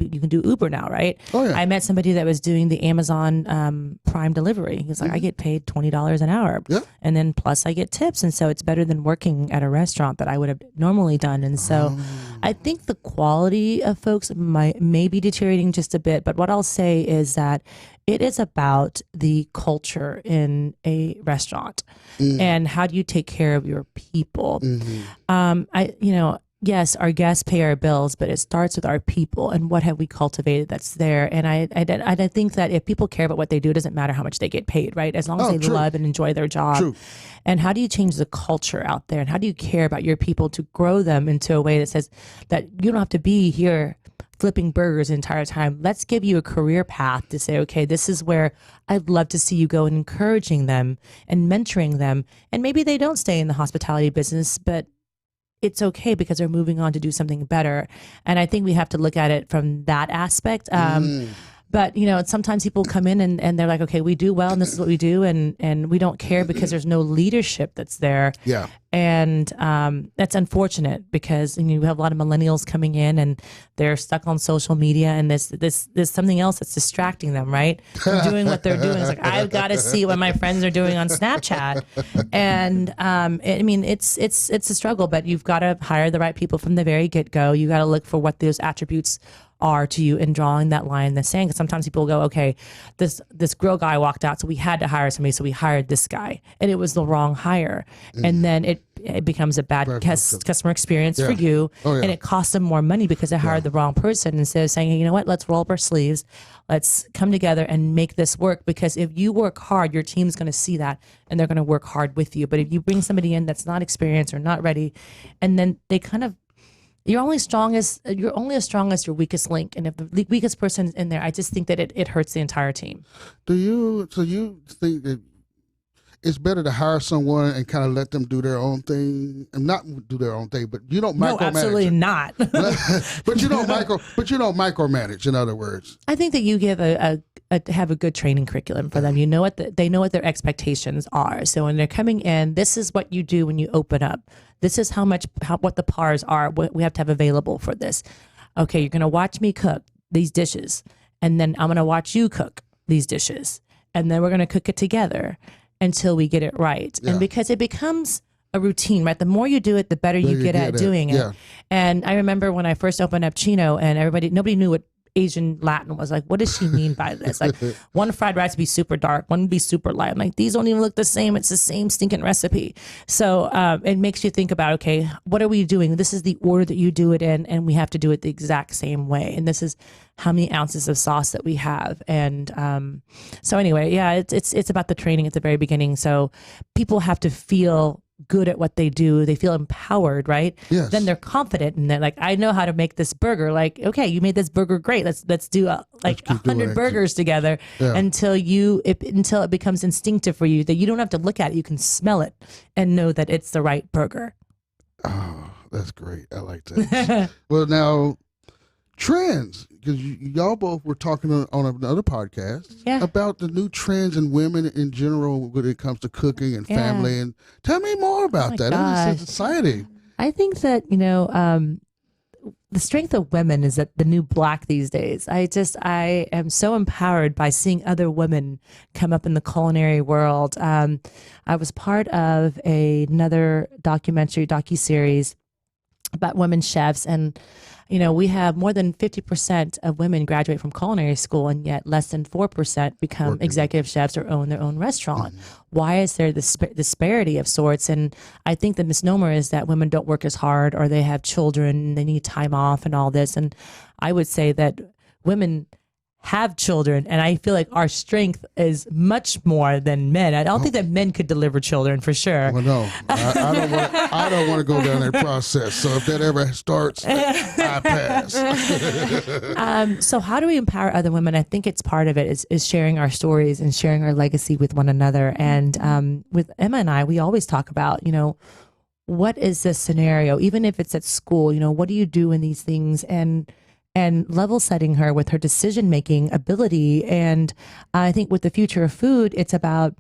you can do Uber now, right? Oh, yeah. I met somebody that was doing the Amazon Prime delivery. He's like, I get paid $20 an hour. Yep. And then plus I get tips. And so it's better than working at a restaurant that I would have normally done. And so I think the quality of folks may be deteriorating just a bit. But what I'll say is that it is about the culture in a restaurant and how do you take care of your people. Yes, our guests pay our bills, but it starts with our people and what have we cultivated that's there. And I think that if people care about what they do, it doesn't matter how much they get paid, right? As long as they love and enjoy their job. True. And how do you change the culture out there? And how do you care about your people to grow them into a way that says that you don't have to be here flipping burgers the entire time. Let's give you a career path to say, okay, this is where I'd love to see you go, and encouraging them and mentoring them. And maybe they don't stay in the hospitality business, but it's okay because they're moving on to do something better. And I think we have to look at it from that aspect. But, sometimes people come in and they're like, okay, we do well and this is what we do. And we don't care because there's no leadership that's there. Yeah. And that's unfortunate because you have a lot of millennials coming in and they're stuck on social media and there's something else that's distracting them, right? From doing what they're doing. It's like, I've got to see what my friends are doing on Snapchat. And it's a struggle, but you've got to hire the right people from the very get-go. You got to look for what those attributes are to you in drawing that line in the sand. Because sometimes people go, okay, this grill guy walked out, so we had to hire somebody, so we hired this guy, and it was the wrong hire, and then it becomes a bad customer experience for you, and it costs them more money because they hired the wrong person instead of saying, hey, you know what, let's roll up our sleeves, let's come together and make this work. Because if you work hard, your team's going to see that, and they're going to work hard with you. But if you bring somebody in that's not experienced or not ready, and then they kind of you're only as strong as your weakest link, and if the weakest person is in there, I just think that it hurts the entire team. So you think that it's better to hire someone and kind of let them do their own thing, and not do their own thing, but you don't micromanage. No, absolutely not. But you don't micromanage. In other words, I think that you give have a good training curriculum for them. They know what their expectations are. So when they're coming in, this is what you do when you open up. This is what the pars are. What we have to have available for this. Okay, you're gonna watch me cook these dishes, and then I'm gonna watch you cook these dishes, and then we're gonna cook it together until we get it right. Yeah. And because it becomes a routine, right? The more you do it, the better you get at doing it. Yeah. And I remember when I first opened up Chino, and nobody knew what Asian Latin was. Like, what does she mean by this? Like, one fried rice would be super dark, one would be super light. I'm like, these don't even look the same. It's the same stinking recipe. So it makes you think about, okay, what are we doing? This is the order that you do it in, and we have to do it the exact same way. And this is how many ounces of sauce that we have. And so anyway, yeah, it's about the training at the very beginning. So people have to feel good at what they do. They feel empowered, right? Yes. Then they're confident and they're like, I know how to make this burger. Like, okay, you made this burger great. Let's do like 100 burgers together until it becomes instinctive for you that you don't have to look at it. You can smell it and know that it's the right burger. Oh, that's great. I like that. Well, now trends, because y'all both were talking on another podcast about the new trends in women in general when it comes to cooking and family. And tell me more about that. It's exciting. I think that, the strength of women is that the new black these days. I am so empowered by seeing other women come up in the culinary world. I was part of another docuseries about women chefs, and we have more than 50% of women graduate from culinary school, and yet less than 4% become executive chefs or own their own restaurant. Why is there this disparity of sorts? And I think the misnomer is that women don't work as hard, or they have children and they need time off and all this. And I would say that women have children, and I feel like our strength is much more than men. I don't think that men could deliver children for sure. Well, no, I don't want to go down that process. So if that ever starts, I pass. So how do we empower other women? I think it's part of it is sharing our stories and sharing our legacy with one another. And with Emma and I, we always talk about, what is this scenario? Even if it's at school, what do you do in these things? And level setting her with her decision-making ability. And I think with the future of food, it's about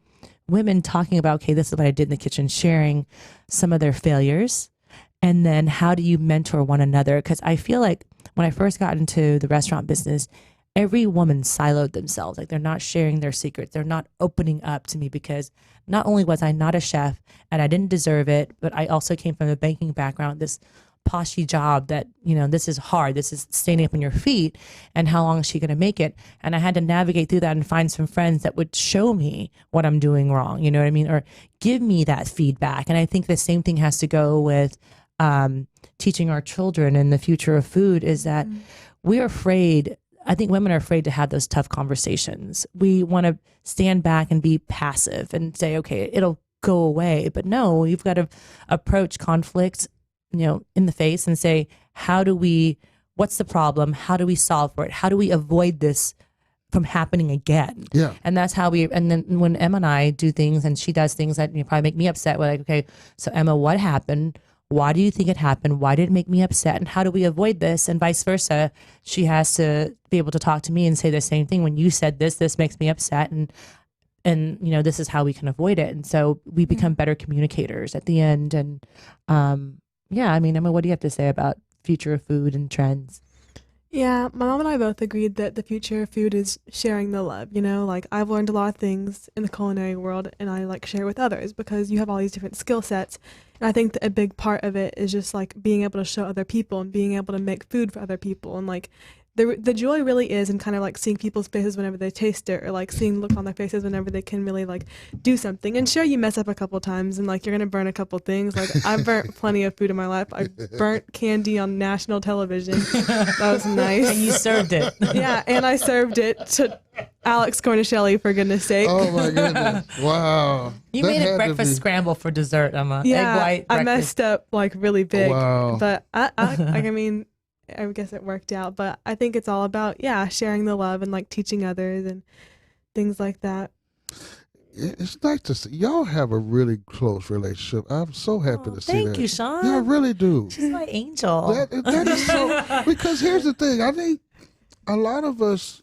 women talking about, okay, this is what I did in the kitchen, sharing some of their failures. And then how do you mentor one another? Because I feel like when I first got into the restaurant business, every woman siloed themselves. Like, they're not sharing their secrets. They're not opening up to me, because not only was I not a chef and I didn't deserve it, but I also came from a banking background, this poshy job that, this is hard. This is standing up on your feet, and how long is she going to make it? And I had to navigate through that and find some friends that would show me what I'm doing wrong, you know what I mean? Or give me that feedback. And I think the same thing has to go with teaching our children in the future of food, is that we're afraid. I think women are afraid to have those tough conversations. We want to stand back and be passive and say, okay, it'll go away. But no, you've got to approach conflict in the face and say, what's the problem? How do we solve for it? How do we avoid this from happening again? Yeah. And that's how and then when Emma and I do things and she does things that probably make me upset, we're like, okay, so Emma, what happened? Why do you think it happened? Why did it make me upset? And how do we avoid this? And vice versa. She has to be able to talk to me and say the same thing. When you said this makes me upset. And this is how we can avoid it. And so we become better communicators at the end. And, Emma, what do you have to say about future of food and trends? Yeah, my mom and I both agreed that the future of food is sharing the love. Like, I've learned a lot of things in the culinary world, and I share with others, because you have all these different skill sets. And I think that a big part of it is just being able to show other people and being able to make food for other people. And the joy really is in kind of seeing people's faces whenever they taste it, or seeing look on their faces whenever they can really do something. And sure, you mess up a couple times and you're gonna burn a couple things. I've burnt plenty of food in my life. I burnt candy on national television. That was nice. And you served it. Yeah, and I served it to Alex Cornicelli, for goodness sake. Oh my goodness! Wow. You made a breakfast scramble for dessert, Emma. Yeah, egg white breakfast. I messed up really big. Wow. But I guess it worked out. But I think it's all about sharing the love and teaching others and things like that. It's nice to see y'all have a really close relationship. I'm so happy to see that. Thank you, Sean. Yeah, I really do. She's my angel. That is so. Because here's the thing. I think a lot of us.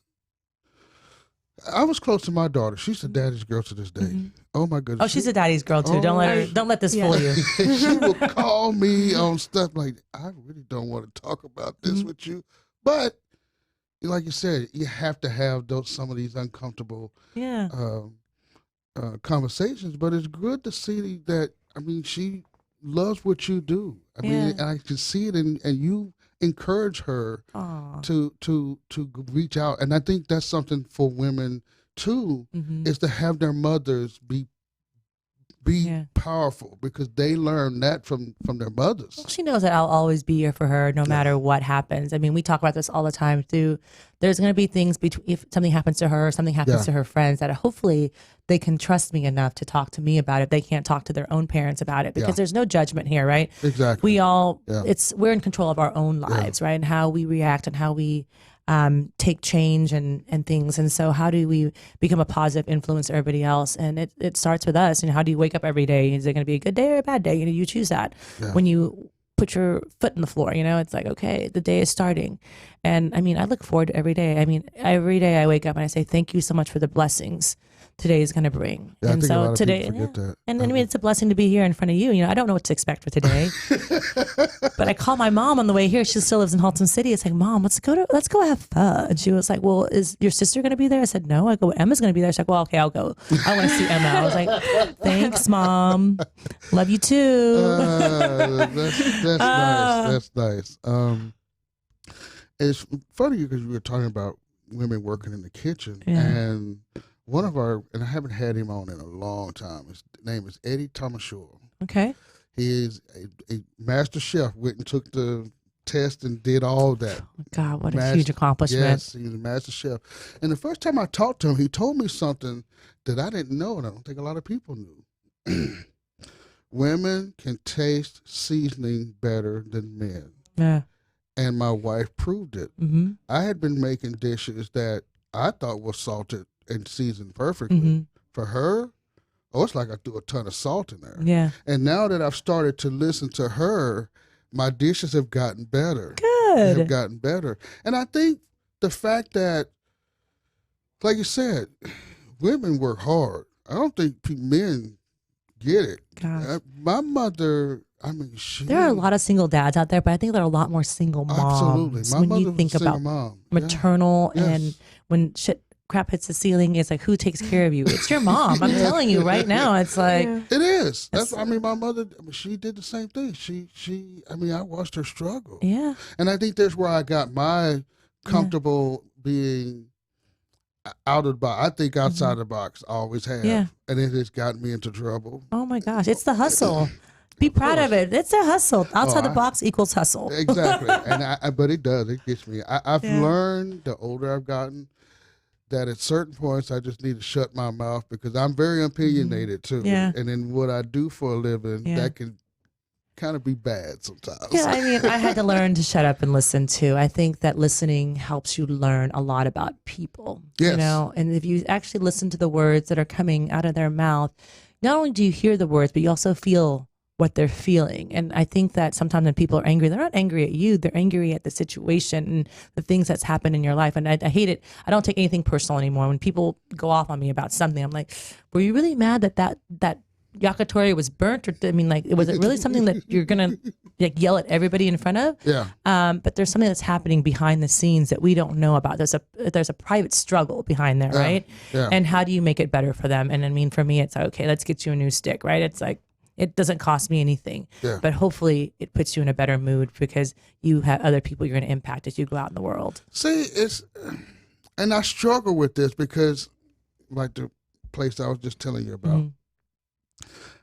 I was close to my daughter. She's a daddy's girl to this day. Mm-hmm. Oh my goodness. Oh, she's a daddy's girl too. Don't let this fool you. She will call me on stuff like, I really don't want to talk about this with you. But like you said, you have to have some of these uncomfortable conversations. But it's good to see that, she loves what you do. And I can see it, and you encourage her to reach out. And I think that's something for women too, is to have their mothers be powerful, because they learn that from their mothers. Well, she knows that I'll always be here for her no matter what happens. I mean, we talk about this all the time too. There's going to be things if something happens to her or something happens to her friends, that hopefully they can trust me enough to talk to me about it. They can't talk to their own parents about it, because there's no judgment here, right? Exactly. We all, we're in control of our own lives, right? And how we react and how we take change and things. And so how do we become a positive influence to everybody else? And it starts with us. And how do you wake up every day? Is it going to be a good day or a bad day? You choose that when you put your foot in the floor. It's like, okay, the day is starting. And I mean, I look forward to every day. I mean, every day I wake up and I say, thank you so much for the blessings today is going to bring. Yeah, and I think so a lot of today, people forget that. and I mean, it's a blessing to be here in front of you. I don't know what to expect for today, but I called my mom on the way here. She still lives in Halton City. It's like, Mom, let's go have fun. And she was like, well, is your sister going to be there? I said, no. I go, Emma's going to be there. She's like, well, okay, I'll go. I want to see Emma. I was like, thanks, Mom. Love you too. That's nice. It's funny because we were talking about women working in the kitchen, and one of and I haven't had him on in a long time. His name is Eddie Tomashaw. Okay. He is a master chef. Went and took the test and did all that. God, what a huge accomplishment. Yes, he's a master chef. And the first time I talked to him, he told me something that I didn't know, and I don't think a lot of people knew. Women can taste seasoning better than men. Yeah. And my wife proved it. Mm-hmm. I had been making dishes that I thought were salted and seasoned perfectly. For her, it's like I threw a ton of salt in there. Yeah. And now that I've started to listen to her, my dishes have gotten better. Good. They have gotten better. And I think the fact that, like you said, women work hard. I don't think men get it. My mother, I mean, there are a lot of single dads out there, but I think there are a lot more single moms. Absolutely. My when mother you think was a single about mom. maternal Yes. and when crap hits the ceiling, it's like, who takes care of you? It's your mom. I'm telling you right now. It's like it is. I mean, my mother, she did the same thing. I mean, I watched her struggle. Yeah. And I think that's where I got my comfortable being out of the box. I think outside the box, I always have. Yeah. And it has gotten me into trouble. Oh my gosh, it's the hustle. Be proud of it. It's a hustle. Outside the box equals hustle. Exactly. And but it does. It gets me. I've learned, the older I've gotten, that at certain points I just need to shut my mouth, because I'm very opinionated too. Yeah. And then what I do for a living, that can kind of be bad sometimes. Yeah, I mean, I had to learn to shut up and listen too. I think that listening helps you learn a lot about people. Yes. And if you actually listen to the words that are coming out of their mouth, not only do you hear the words, but you also feel what they're feeling. And I think that sometimes when people are angry, they're not angry at you, they're angry at the situation and the things that's happened in your life. And I hate it. I don't take anything personal anymore. When people go off on me about something, I'm like, were you really mad that yakitori was burnt? Or I mean, like, was it really something that you're gonna yell at everybody in front of? Yeah. But there's something that's happening behind the scenes that we don't know about. There's a private struggle behind there, right? Yeah. And how do you make it better for them? And I mean, for me, it's okay, let's get you a new stick, right? It's like, it doesn't cost me anything, but hopefully it puts you in a better mood, because you have other people you're going to impact as you go out in the world. See, and I struggle with this because, like the place I was just telling you about,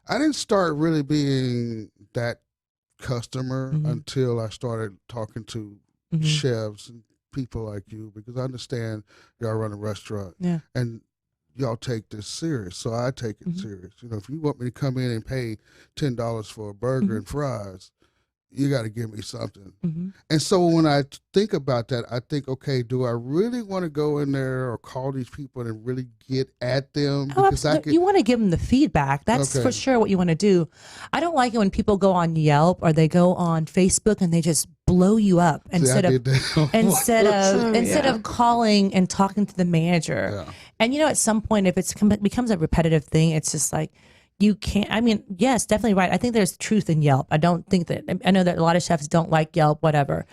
I didn't start really being that customer until I started talking to chefs and people like you, because I understand y'all run a restaurant. Yeah. And y'all take this serious, so I take it serious. If you want me to come in and pay $10 for a burger and fries, you got to give me something. And so when I think about that, I think, okay, do I really want to go in there or call these people and really get at them? Because you want to give them the feedback. That's for sure what you want to do. I don't like it when people go on Yelp or they go on Facebook and they just blow you up instead of calling and talking to the manager. Yeah. And at some point, if it becomes a repetitive thing, it's just like, you can't, I mean, yes, definitely right. I think there's truth in Yelp. I don't think that, I know that a lot of chefs don't like Yelp, whatever.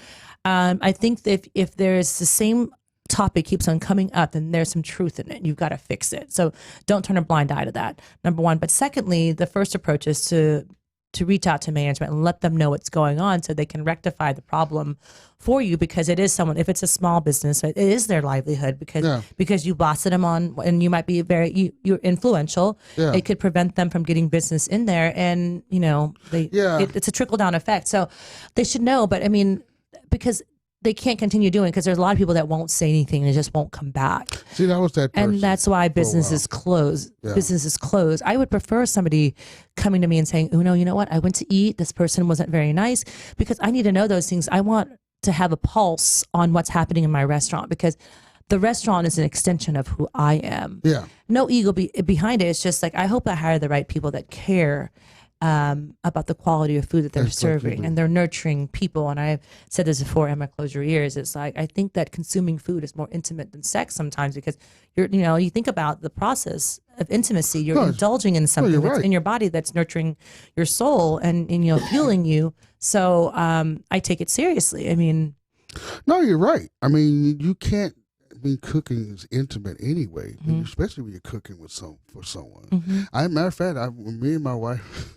I think that if there's the same topic keeps on coming up, then there's some truth in it. You've got to fix it. So don't turn a blind eye to that, number one. But secondly, the first approach is to to reach out to management and let them know what's going on so they can rectify the problem for you, because it is someone, if it's a small business, it is their livelihood, because you bossed them on, and you might be you're influential. Yeah. It could prevent them from getting business in there, and it's a trickle down effect. So they should know, but I mean, because they can't continue doing, because there's a lot of people that won't say anything and it just won't come back. See, that was that person. And that's why businesses close. Yeah. Businesses close. I would prefer somebody coming to me and saying, Uno, you know what? I went to eat. This person wasn't very nice, because I need to know those things. I want to have a pulse on what's happening in my restaurant, because the restaurant is an extension of who I am. Yeah. No ego behind it. It's just like, I hope I hire the right people that care about the quality of food that they're serving, and they're nurturing people. And I've said this before, Emma, close your ears. It's like, I think that consuming food is more intimate than sex sometimes, because you think about the process of intimacy. You're indulging in something that's in your body that's nurturing your soul and fueling you. So I take it seriously. I mean, no, you're right. I mean, you can't. I mean, cooking is intimate anyway, especially when you're cooking for someone. Matter of fact, when me and my wife,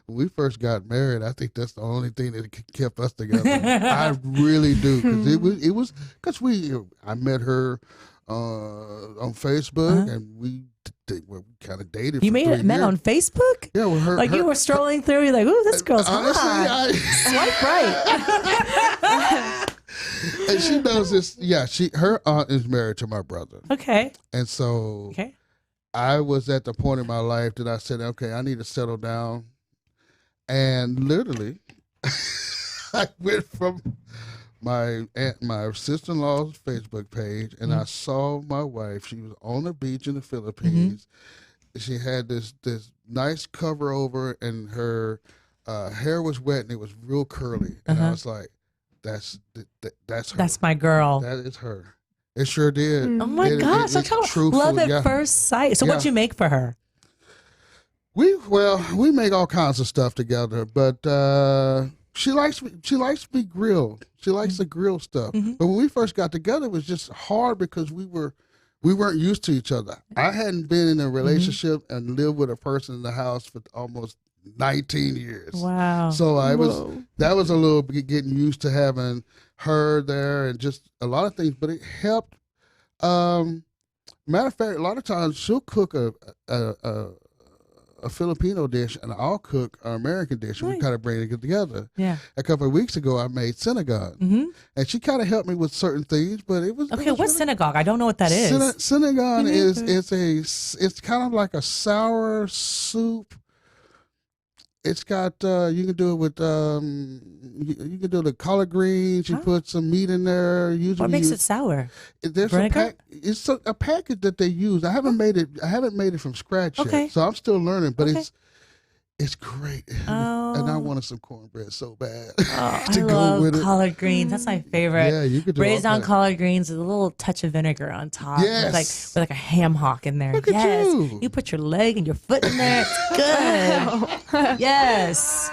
when we first got married, I think that's the only thing that kept us together. I really do, because I met her on Facebook, and we kind of dated. You met on Facebook? Yeah, with her. You were strolling through, you're like, ooh, this girl's hot. Swipe right. And she knows this. Yeah, her aunt is married to my brother. Okay. And so I was at the point in my life that I said, okay, I need to settle down. And literally, I went from my sister-in-law's Facebook page, and I saw my wife. She was on the beach in the Philippines. She had this nice cover over, and her hair was wet, and it was real curly. And I was like, that's her. That's my girl. That is her. It sure did. Oh my gosh! Love at first sight. So what'd you make for her? We make all kinds of stuff together, but she likes me grilled. She likes to grill stuff. But when we first got together, it was just hard because we weren't used to each other. I hadn't been in a relationship and lived with a person in the house for almost 19 years. Wow. So that was a little bit getting used to having her there and just a lot of things, but it helped. Matter of fact, a lot of times she'll cook a Filipino dish and I'll cook an American dish. Nice. We kind of bring it together. Yeah. A couple of weeks ago, I made synagogue, and she kind of helped me with certain things, but it was okay. What's synagogue? I don't know what that is. Synagogue it's kind of like a sour soup. It's got you can do it with you can do the collard greens. You put some meat in there. Usually, what makes it sour? There's it's a package that they use. I haven't made it from scratch yet, so I'm still learning. But it's great, and I wanted some cornbread so bad to go with it. Collard greens, that's my favorite. Yeah, you could do braised on collard greens with a little touch of vinegar on top. Yes, with like a ham hock in there. Look at you. You put your leg and your foot in there. It's good. Yes.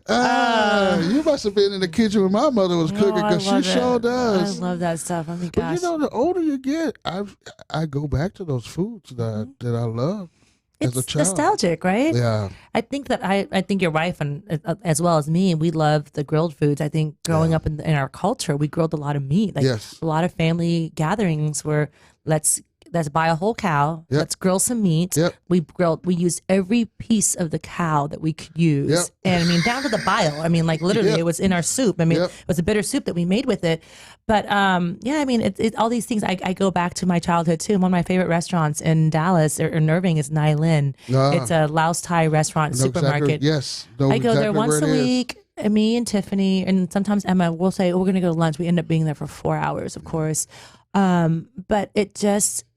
You must have been in the kitchen when my mother was cooking, because she sure does. I love that stuff. I mean, gosh. But the older you get, I go back to those foods that I love. It's as a child. Nostalgic, right? Yeah. I think that I think your wife and as well as me, we love the grilled foods. I think growing up in our culture, we grilled a lot of meat. Like a lot of family gatherings were let's buy a whole cow. Yep. Let's grill some meat. Yep. We used every piece of the cow that we could use. Yep. And I mean, down to the bile. I mean, like literally it was in our soup. I mean, it was a bitter soup that we made with it. But I mean, it all these things, I go back to my childhood too. One of my favorite restaurants in Dallas or in Irving is Nai Lin. It's a Laos Thai restaurant supermarket. Exactly, I go there once a week. And me and Tiffany and sometimes Emma will say, we're going to go to lunch. We end up being there for 4 hours, of course. But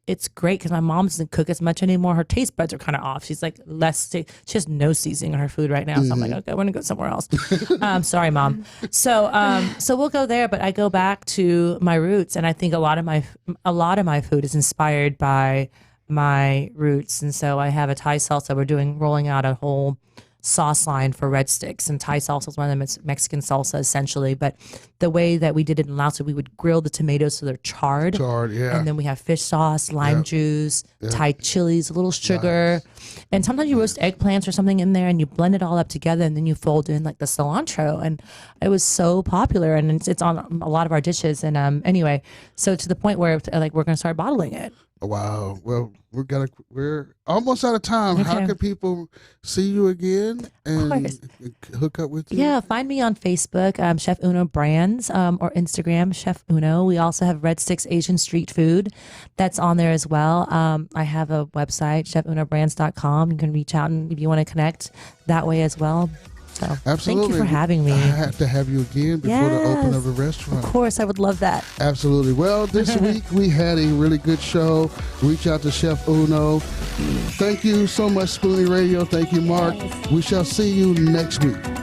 it's great because my mom doesn't cook as much anymore. Her taste buds are kind of off. She's like she has no seasoning on her food right now. So I'm like, okay, we're gonna go somewhere else. Sorry, Mom. So we'll go there, but I go back to my roots, and I think a lot of my food is inspired by my roots. And so I have a Thai salsa. We're rolling out a whole sauce line for red sticks, and Thai salsa is one of them. It's Mexican salsa essentially, but the way that we did it in Laos, we would grill the tomatoes so they're charred. Yeah. And then we have fish sauce, lime juice, Thai chilies, a little sugar. And sometimes you roast eggplants or something in there and you blend it all up together, and then you fold in like the cilantro. And it was so popular, and it's on a lot of our dishes. And anyway, so to the point where like we're going to start bottling it. Wow. Well, we're almost out of time. Okay. How can people see you again and hook up with you? Yeah, find me on Facebook, Chef Uno Brands, or Instagram, Chef Uno. We also have Red Sticks Asian Street Food that's on there as well. I have a website, chefunobrands.com. You can reach out and if you want to connect that way as well. So Absolutely. Thank you for having me. I have to have you again before the open of a restaurant. Of course, I would love that. Absolutely. Well, this week we had a really good show. Reach out to Chef Uno. Thank you so much, Spoony Radio. Thank you, Mark. We shall see you next week.